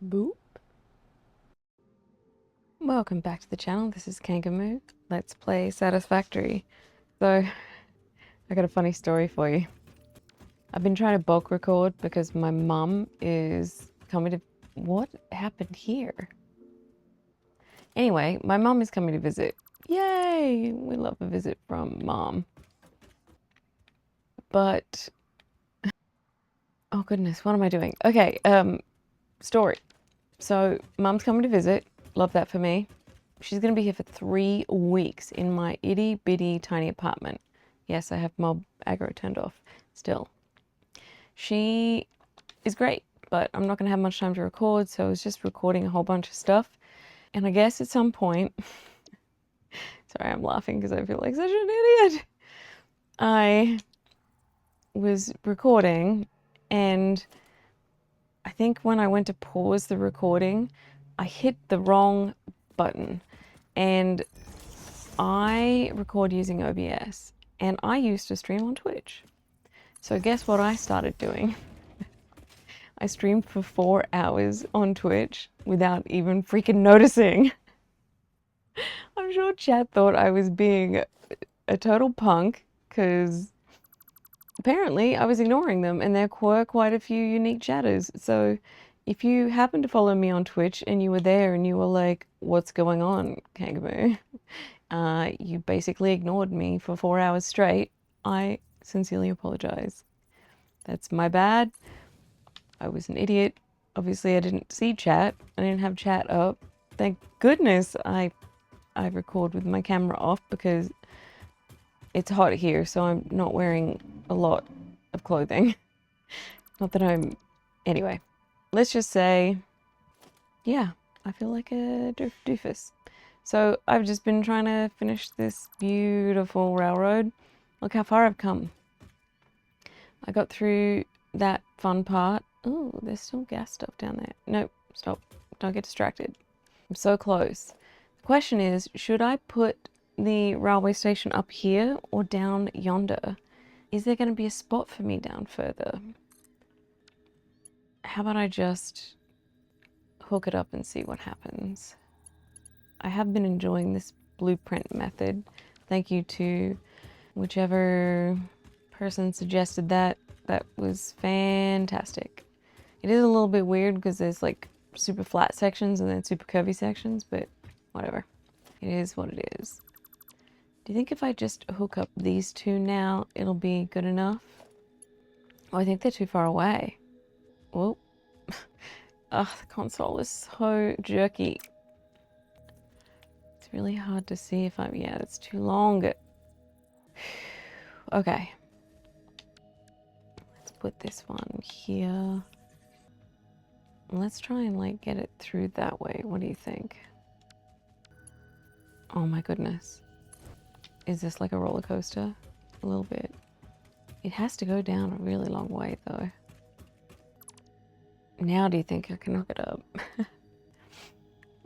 Boop. Welcome back to the channel. This is Kangamoo. Let's play Satisfactory. So, I got a funny story for you. I've been trying to bulk record because my mum is coming to... What happened here? Anyway, my mum is coming to visit. Yay! We love a visit from mom. But... Oh goodness, what am I doing? Okay, story. So, mum's coming to visit. Love that for me. She's going to be here for 3 weeks in my itty bitty tiny apartment. Yes, I have mob aggro turned off still. She is great, but I'm not going to have much time to record, so I was just recording a whole bunch of stuff. And I guess at some point, sorry, I'm laughing because I feel like such an idiot. I was recording, and I think when I went to pause the recording, I hit the wrong button. And I record using OBS, and I used to stream on Twitch. So guess what I started doing? I streamed for 4 hours on Twitch without even freaking noticing. I'm sure chat thought I was being a total punk, because apparently I was ignoring them, and there were quite a few unique chatters. So if you happen to follow me on Twitch and you were there and you were like, what's going on, Kangamoo? You basically ignored me for 4 hours straight. I sincerely apologize. That's my bad. I was an idiot. Obviously, I didn't see chat. I didn't have chat up. Thank goodness I record with my camera off because it's hot here, so I'm not wearing a lot of clothing. Not that I'm... Anyway, let's just say, yeah, I feel like a doofus. So I've just been trying to finish this beautiful railroad. Look how far I've come. I got through that fun part. Oh, there's still gas stuff down there. Nope, stop. Don't get distracted. I'm so close. The question is, should I put the railway station up here or down yonder? Is there going to be a spot for me down further? How about I just hook it up and see what happens? I have been enjoying this blueprint method. Thank you to whichever person suggested that. That was fantastic. It is a little bit weird because there's like super flat sections and then super curvy sections, but whatever. It is what it is. Do you think if I just hook up these two now, it'll be good enough? Oh, I think they're too far away. Whoa. Ugh, the console is so jerky. It's really hard to see if I'm... Yeah, it's too long. Okay. Let's put this one here. Let's try and like get it through that way. What do you think? Oh my goodness. Is this like a roller coaster? A little bit. It has to go down a really long way though. Now do you think I can hook it up?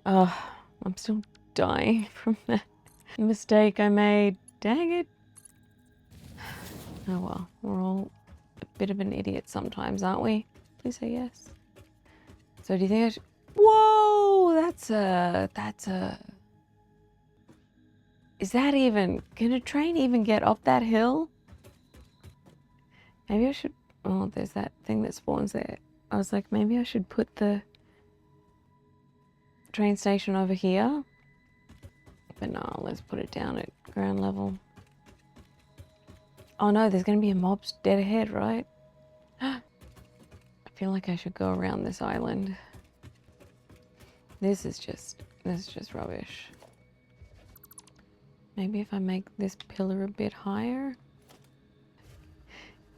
Oh, I'm still dying from that mistake I made. Dang it. Oh well, we're all a bit of an idiot sometimes, aren't we? Please say yes. So do you think I should... Whoa, that's a... Is that even... Can a train even get up that hill? Maybe I should... Oh, there's that thing that spawns there. I was like, maybe I should put the train station over here. But no, let's put it down at ground level. Oh no, there's going to be a mob dead ahead, right? I feel like I should go around this island. This is just rubbish. Maybe if I make this pillar a bit higher.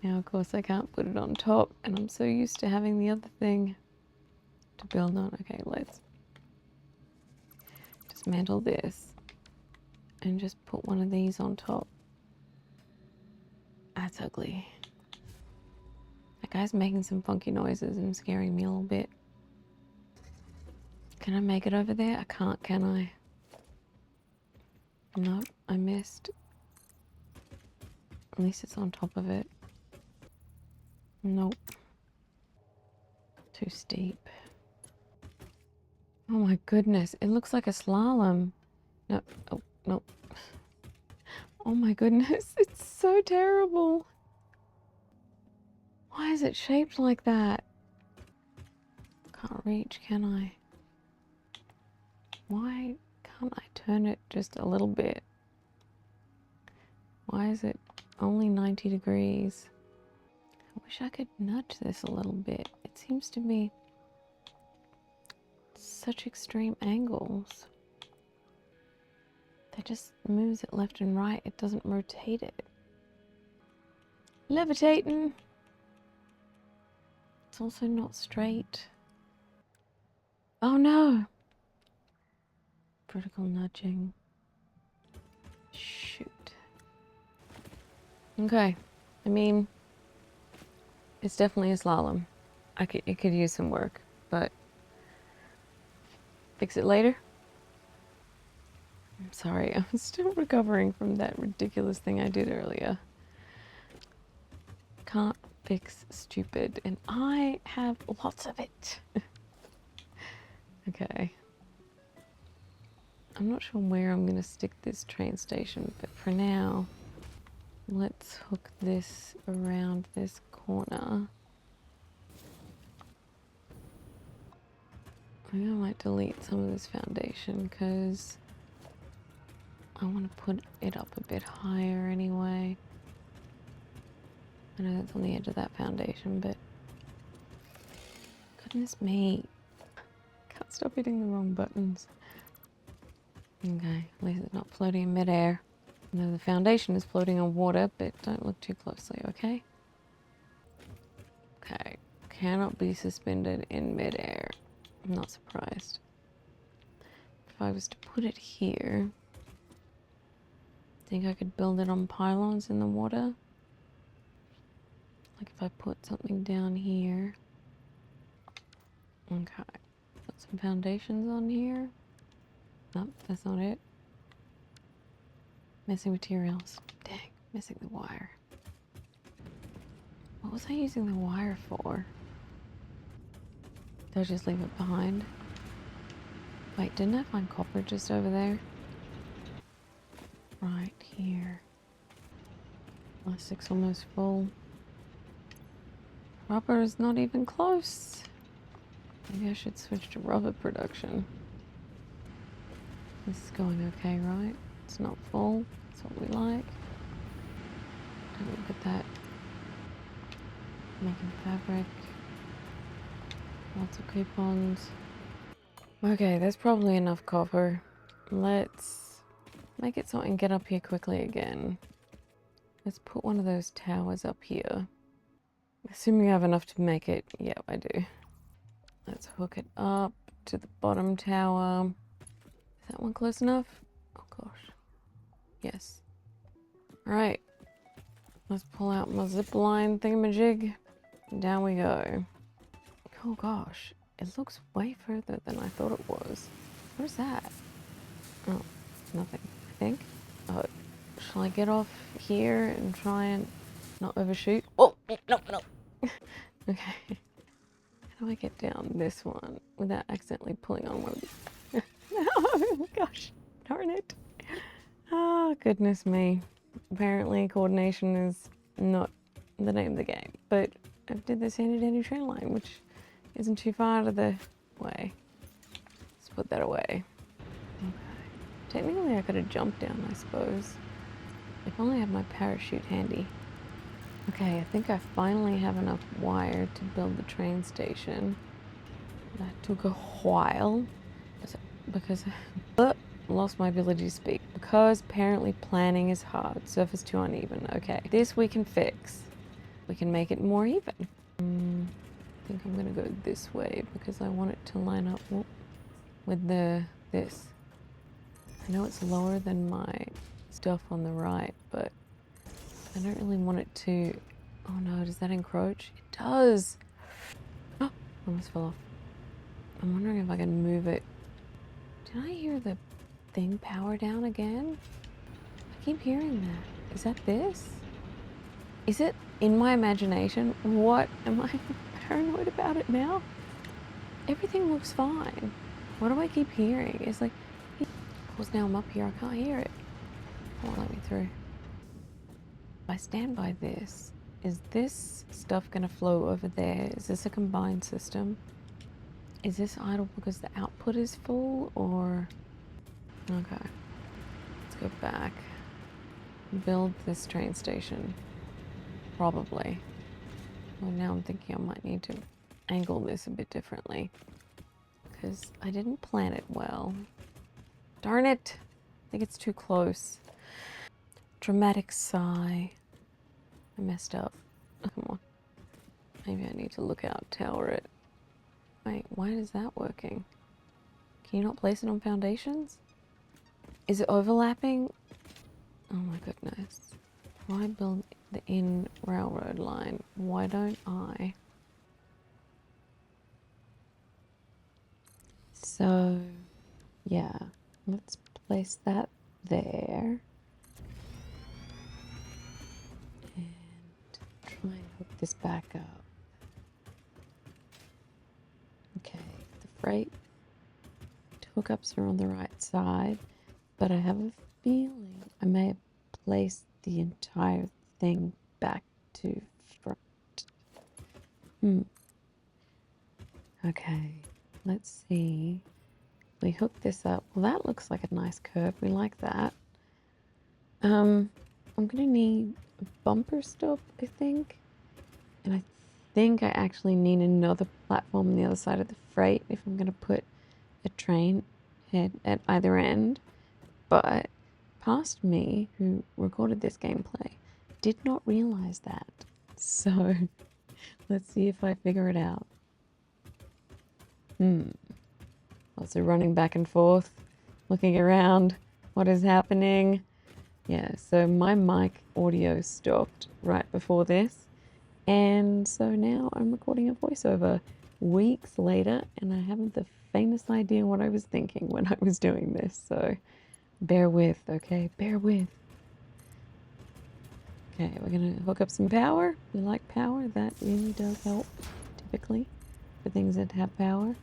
Now, of course, I can't put it on top, and I'm so used to having the other thing to build on. Okay, let's dismantle this and just put one of these on top. That's ugly. That guy's making some funky noises and scaring me a little bit. Can I make it over there? I can't, can I? No, I missed. At least it's on top of it. Nope. Too steep. Oh my goodness, it looks like a slalom. No, oh, no. Oh my goodness, it's so terrible. Why is it shaped like that? Can't reach, can I? Why can't I turn it just a little bit? Why is it only 90 degrees? I wish I could nudge this a little bit. It seems to be such extreme angles. That just moves it left and right. It doesn't rotate it. Levitating. It's also not straight. Oh no! Vertical nudging. Shoot. Okay. I mean, it's definitely a slalom. It could use some work, but fix it later. I'm sorry, I'm still recovering from that ridiculous thing I did earlier. Can't fix stupid, and I have lots of it. Okay. I'm not sure where I'm gonna stick this train station, but for now, let's hook this around this corner. I think I might delete some of this foundation because I want to put it up a bit higher anyway. I know that's on the edge of that foundation, but goodness me. Can't stop hitting the wrong buttons. Okay, at least it's not floating in midair. No, the foundation is floating on water, but don't look too closely, okay? Okay, cannot be suspended in midair. I'm not surprised. If I was to put it here, think I could build it on pylons in the water? Like if I put something down here. Okay, put some foundations on here. Nope, that's not it. Missing materials. Dang, missing the wire. What was I using the wire for? Did I just leave it behind? Wait, didn't I find copper just over there? Right here. Plastic's almost full. Rubber is not even close. Maybe I should switch to rubber production. This is going okay, right? It's not full. That's what we like. Don't look at that. Making fabric. Lots of coupons. Okay, there's probably enough copper. Let's make it so I can get up here quickly again. Let's put one of those towers up here. Assuming I have enough to make it. Yeah, I do. Let's hook it up to the bottom tower. Is that one close enough? Oh gosh. Yes. Alright. Let's pull out my zip line thingamajig. Down we go. Oh gosh. It looks way further than I thought it was. Where's that? Oh, nothing, I think. Oh, shall I get off here and try and not overshoot? Oh, no, no. Okay. How do I get down this one without accidentally pulling on one of these? No, gosh, darn it. Oh, goodness me. Apparently coordination is not the name of the game, but I did this handy dandy train line, which isn't too far out of the way. Let's put that away. Okay. Technically I could have jumped down, I suppose. If only I had my parachute handy. Okay, I think I finally have enough wire to build the train station. That took a while because lost my ability to speak. Because apparently planning is hard. Surface too uneven. Okay, this we can fix. We can make it more even. I think I'm gonna go this way because I want it to line up with this. I know it's lower than my stuff on the right, but I don't really want it to. Oh no, does that encroach? It does. Oh, almost fell off. I'm wondering if I can move it. Did I hear the thing power down again? I keep hearing that. Is that this? Is it in my imagination? What? Am I paranoid about it now? Everything looks fine. What do I keep hearing? It's like, because now I'm up here, I can't hear it. It won't let me through. If I stand by this, is this stuff gonna flow over there? Is this a combined system? Is this idle because the output is full, or... Okay. Let's go back. Build this train station. Probably. Well, now I'm thinking I might need to angle this a bit differently, because I didn't plan it well. Darn it! I think it's too close. Dramatic sigh. I messed up. Come on. Maybe I need to look out, tower it. Wait, why is that working? Can you not place it on foundations? Is it overlapping? Oh my goodness. Why build the in railroad line? Why don't I? So, yeah, let's place that there. And try and hook this back up. Okay, the freight hookups are on the right side, but I have a feeling I may have placed the entire thing back to front. Okay, let's see. We hook this up. Well, that looks like a nice curve. We like that. I'm gonna need a bumper stop, I think. And I think I actually need another platform on the other side of the freight if I'm gonna put a train head at either end. But past me, who recorded this gameplay, did not realize that. So let's see if I figure it out. Also running back and forth, looking around, what is happening? Yeah, so my mic audio stopped right before this, and so now I'm recording a voiceover weeks later, and I haven't the faintest idea what I was thinking when I was doing this, so bear with, okay? Bear with. Okay, we're gonna hook up some power. We like power, that really does help, typically, for things that have power.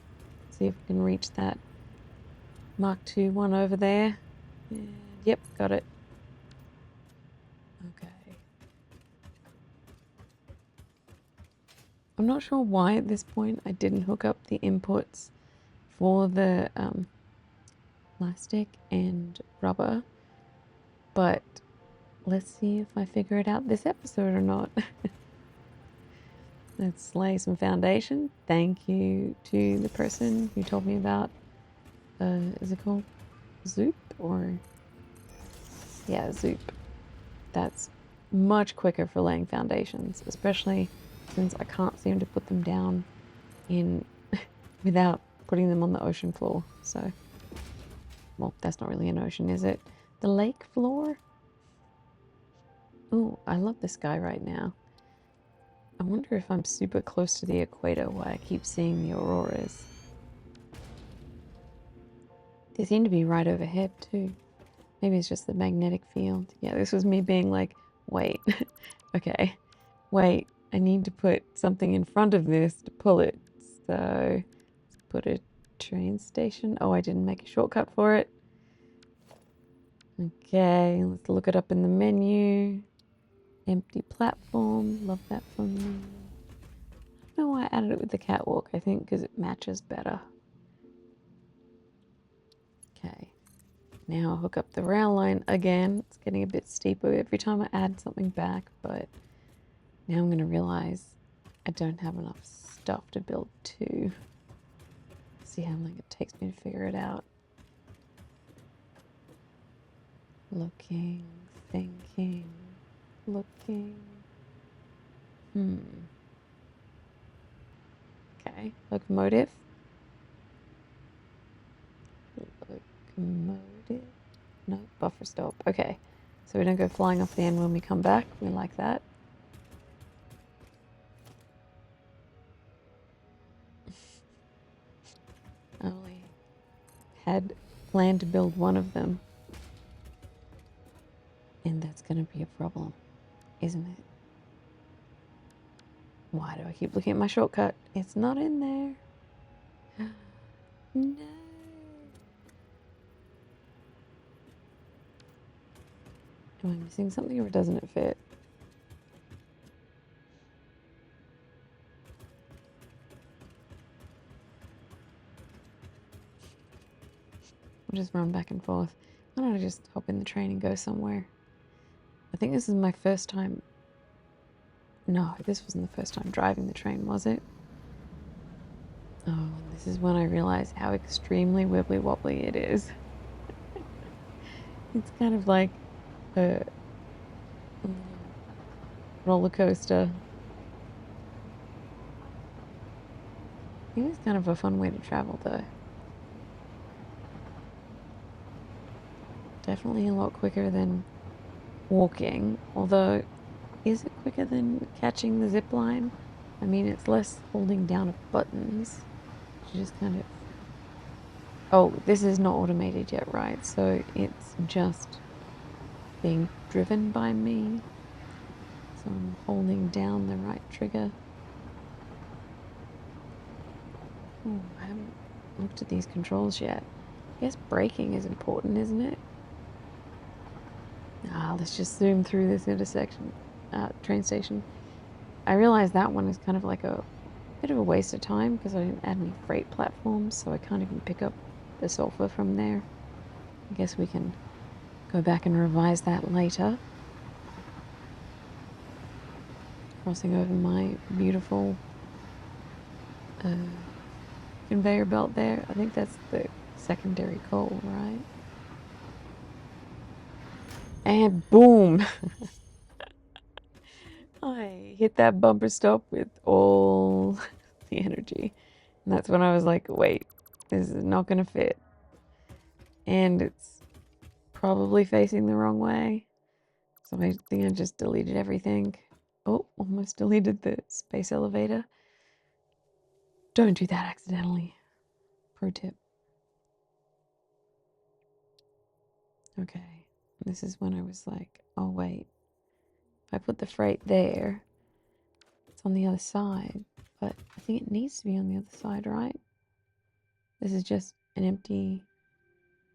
See if we can reach that Mark II one over there. And yep, got it. Okay. I'm not sure why at this point I didn't hook up the inputs for the plastic and rubber, but let's see if I figure it out this episode or not. Let's lay some foundation. Thank you to the person who told me about, is it called Zoop or? Yeah, Zoop. That's much quicker for laying foundations, especially since I can't seem to put them down in without putting them on the ocean floor. So, well, that's not really an ocean, is it? The lake floor? Oh, I love the sky right now. I wonder if I'm super close to the equator why I keep seeing the auroras. They seem to be right overhead too. Maybe it's just the magnetic field. Yeah, this was me being like, wait, okay, wait, I need to put something in front of this to pull it. So, let's put a train station. Oh, I didn't make a shortcut for it. Okay, let's look it up in the menu. Empty platform, love that from me. I don't know why I added it with the catwalk, I think because it matches better. Okay, now I'll hook up the rail line again. It's getting a bit steeper every time I add something back, but now I'm going to realize I don't have enough stuff to build two. See how long it takes me to figure it out. Looking, thinking, looking. Okay, locomotive. Locomotive. No, buffer stop. Okay, so we don't go flying off the end when we come back. We like that. I only had planned to build one of them. And that's going to be a problem, isn't it? Why do I keep looking at my shortcut? It's not in there. No. Am I missing something or doesn't it fit? I'll just run back and forth. Why don't I just hop in the train and go somewhere? I think this is my first time. No, this wasn't the first time driving the train, was it? Oh, this is when I realized how extremely wibbly-wobbly it is. It's kind of like a roller coaster. I think it's kind of a fun way to travel, though. Definitely a lot quicker than walking, although, is it quicker than catching the zip line? I mean, it's less holding down of buttons. You just kind of... Oh, this is not automated yet, right? So it's just being driven by me. So I'm holding down the right trigger. Oh, I haven't looked at these controls yet. I guess braking is important, isn't it? Let's just zoom through this intersection, train station. I realize that one is kind of like a bit of a waste of time because I didn't add any freight platforms, so I can't even pick up the sulfur from there. I guess we can go back and revise that later. Crossing over my beautiful conveyor belt there. I think that's the secondary coal, right? And boom! I hit that bumper stop with all the energy. And that's when I was like, wait, this is not going to fit. And it's probably facing the wrong way. So I think I just deleted everything. Oh, almost deleted the space elevator. Don't do that accidentally. Pro tip. Okay. This is when I was like, oh, wait. If I put the freight there, it's on the other side. But I think it needs to be on the other side, right? This is just an empty...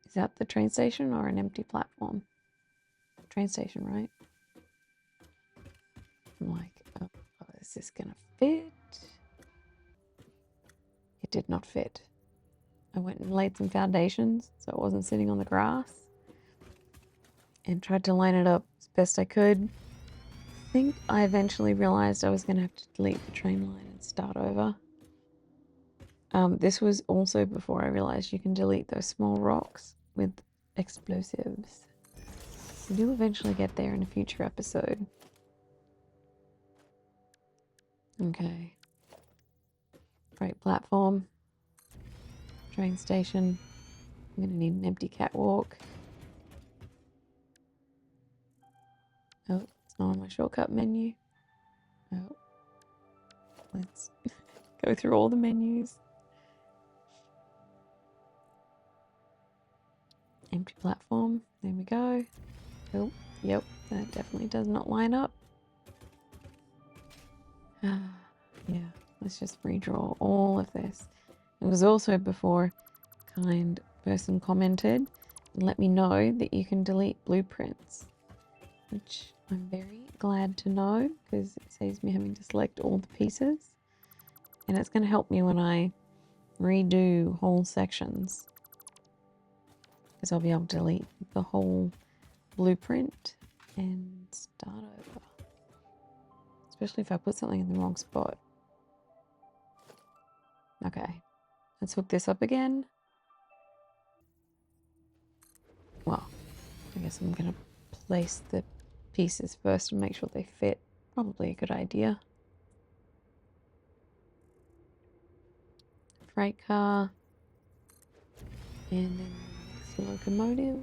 Is that the train station or an empty platform? Train station, right? I'm like, oh, is this gonna fit? It did not fit. I went and laid some foundations so it wasn't sitting on the grass and tried to line it up as best I could. I think I eventually realized I was gonna have to delete the train line and start over. This was also before I realized you can delete those small rocks with explosives. We do eventually get there in a future episode. Okay. Right platform. Train station. I'm gonna need an empty catwalk. Oh, it's not on my shortcut menu. Oh. Let's go through all the menus. Empty platform. There we go. Oh, yep, that definitely does not line up. Yeah, let's just redraw all of this. It was also before kind person commented and let me know that you can delete blueprints, which I'm very glad to know because it saves me having to select all the pieces, and it's going to help me when I redo whole sections because I'll be able to delete the whole blueprint and start over, especially if I put something in the wrong spot. Okay, let's hook this up again. Well, I guess I'm gonna place the pieces first and make sure they fit. Probably a good idea. Freight car. And then the next locomotive.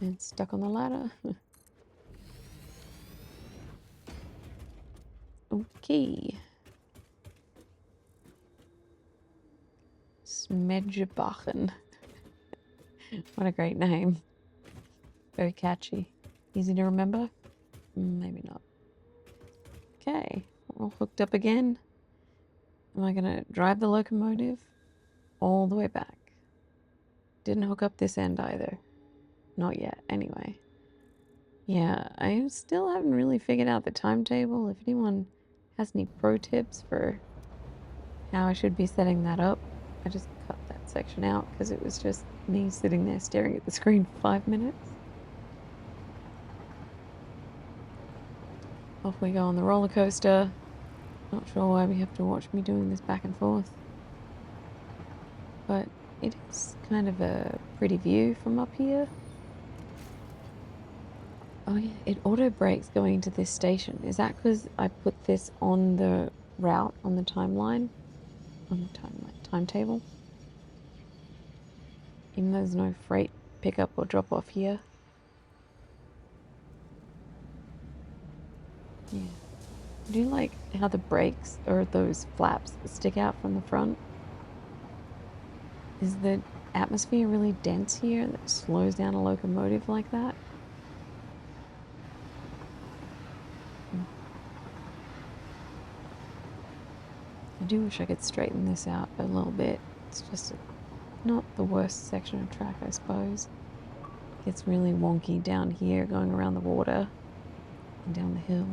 And stuck on the ladder. Okay. Smedjebachen. What a great name. Very catchy. Easy to remember? Maybe not. Okay, we're all hooked up again. Am I gonna drive the locomotive all the way back? Didn't hook up this end either. Not yet, anyway. Yeah, I still haven't really figured out the timetable. If anyone has any pro tips for how I should be setting that up, I just cut that section out because it was just me sitting there staring at the screen for 5 minutes. Off we go on the roller coaster. Not sure why we have to watch me doing this back and forth. But it is kind of a pretty view from up here. Oh yeah, it auto brakes going into this station. Is that because I put this on the route, on the timeline? On the timetable? Even though there's no freight pickup or drop off here. Yeah. I do like how the brakes, or those flaps that stick out from the front. Is the atmosphere really dense here that slows down a locomotive like that? I do wish I could straighten this out a little bit. It's just not the worst section of track, I suppose. It gets really wonky down here going around the water and down the hill.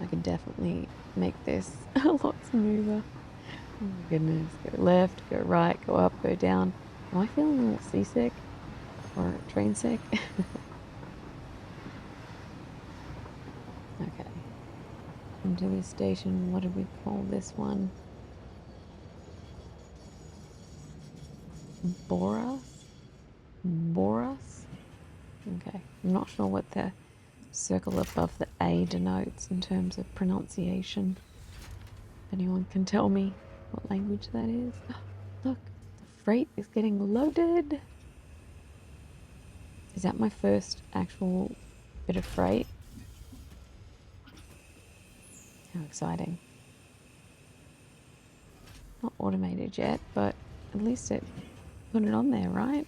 I could definitely make this a lot smoother. Oh my goodness. Go left, go right, go up, go down. Am I feeling a little seasick? Or train sick? Okay. Into this station. What did we call this one? Boras? Boras? Okay. I'm not sure what the circle above the A denotes in terms of pronunciation. If anyone can tell me what language that is. Oh, look, the freight is getting loaded. Is that my first actual bit of freight? How exciting. Not automated yet, but at least it put it on there, right?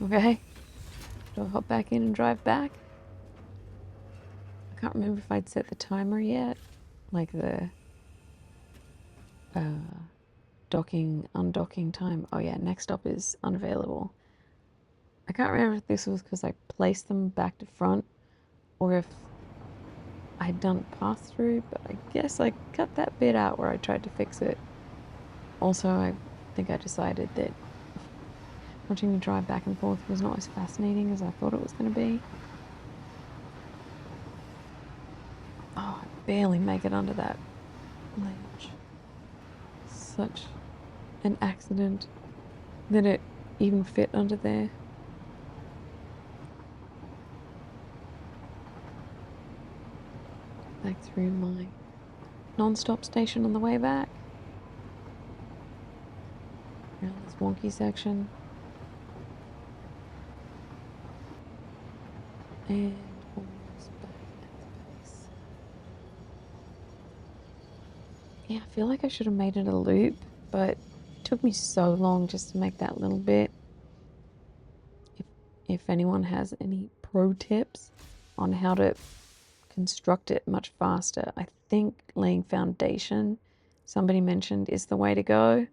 Okay. Do I hop back in and drive back? I can't remember if I'd set the timer yet. Like the docking, undocking time. Oh yeah, next stop is unavailable. I can't remember if this was because I placed them back to front or if I had done pass through, but I guess I cut that bit out where I tried to fix it. Also, I think I decided that watching me drive back and forth was not as fascinating as I thought it was going to be. Oh, I barely make it under that ledge. Such an accident that it even fit under there. Back through my non-stop station on the way back. Around this wonky section. And almost back at the base. Yeah, I feel like I should have made it a loop, but it took me so long just to make that little bit. If anyone has any pro tips on how to construct it much faster, I think laying foundation, somebody mentioned, is the way to go.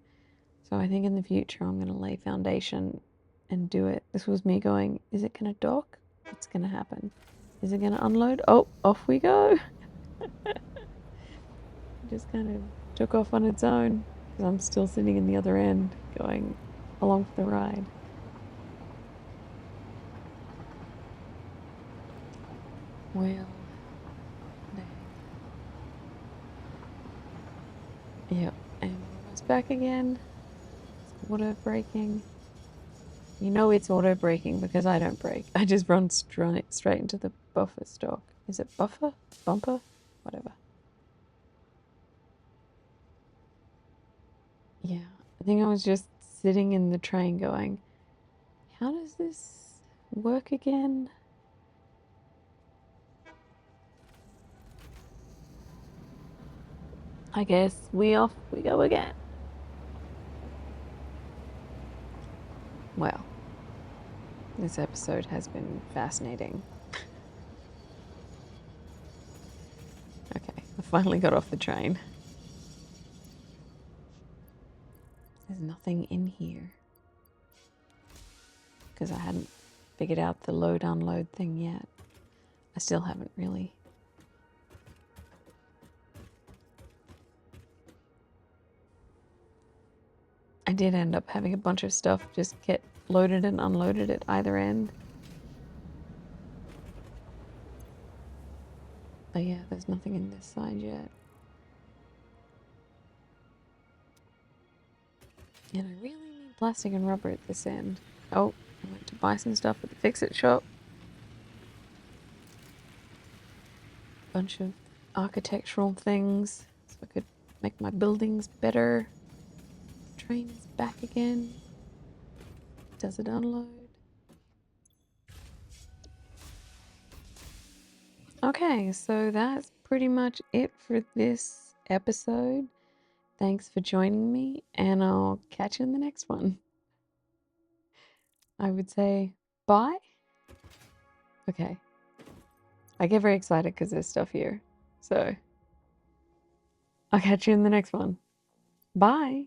So I think in the future I'm going to lay foundation and do it. This was me going, is it going to dock? What's going to happen? Is it going to unload? Oh, off we go. Just kind of took off on its own because I'm still sitting in the other end going along for the ride. Well, dang. Yep, and we're almost back again. It's auto braking. You know it's auto braking because I don't brake. I just run straight into the buffer stock. Is it buffer? Bumper? Whatever. Yeah, I think I was just sitting in the train going, how does this work again? I guess off we go again. Well, this episode has been fascinating. Okay, I finally got off the train. nothing in here. Because I hadn't figured out the load unload thing yet. I still haven't really. I did end up having a bunch of stuff just get loaded and unloaded at either end. But yeah, there's nothing in this side yet. And I really need plastic and rubber at this end. Oh, I went to buy some stuff at the fix-it shop. Bunch of architectural things so I could make my buildings better. The train is back again. Does it unload? Okay, so that's pretty much it for this episode. Thanks for joining me, and I'll catch you in the next one. I would say bye. Okay. I get very excited because there's stuff here. So I'll catch you in the next one. Bye.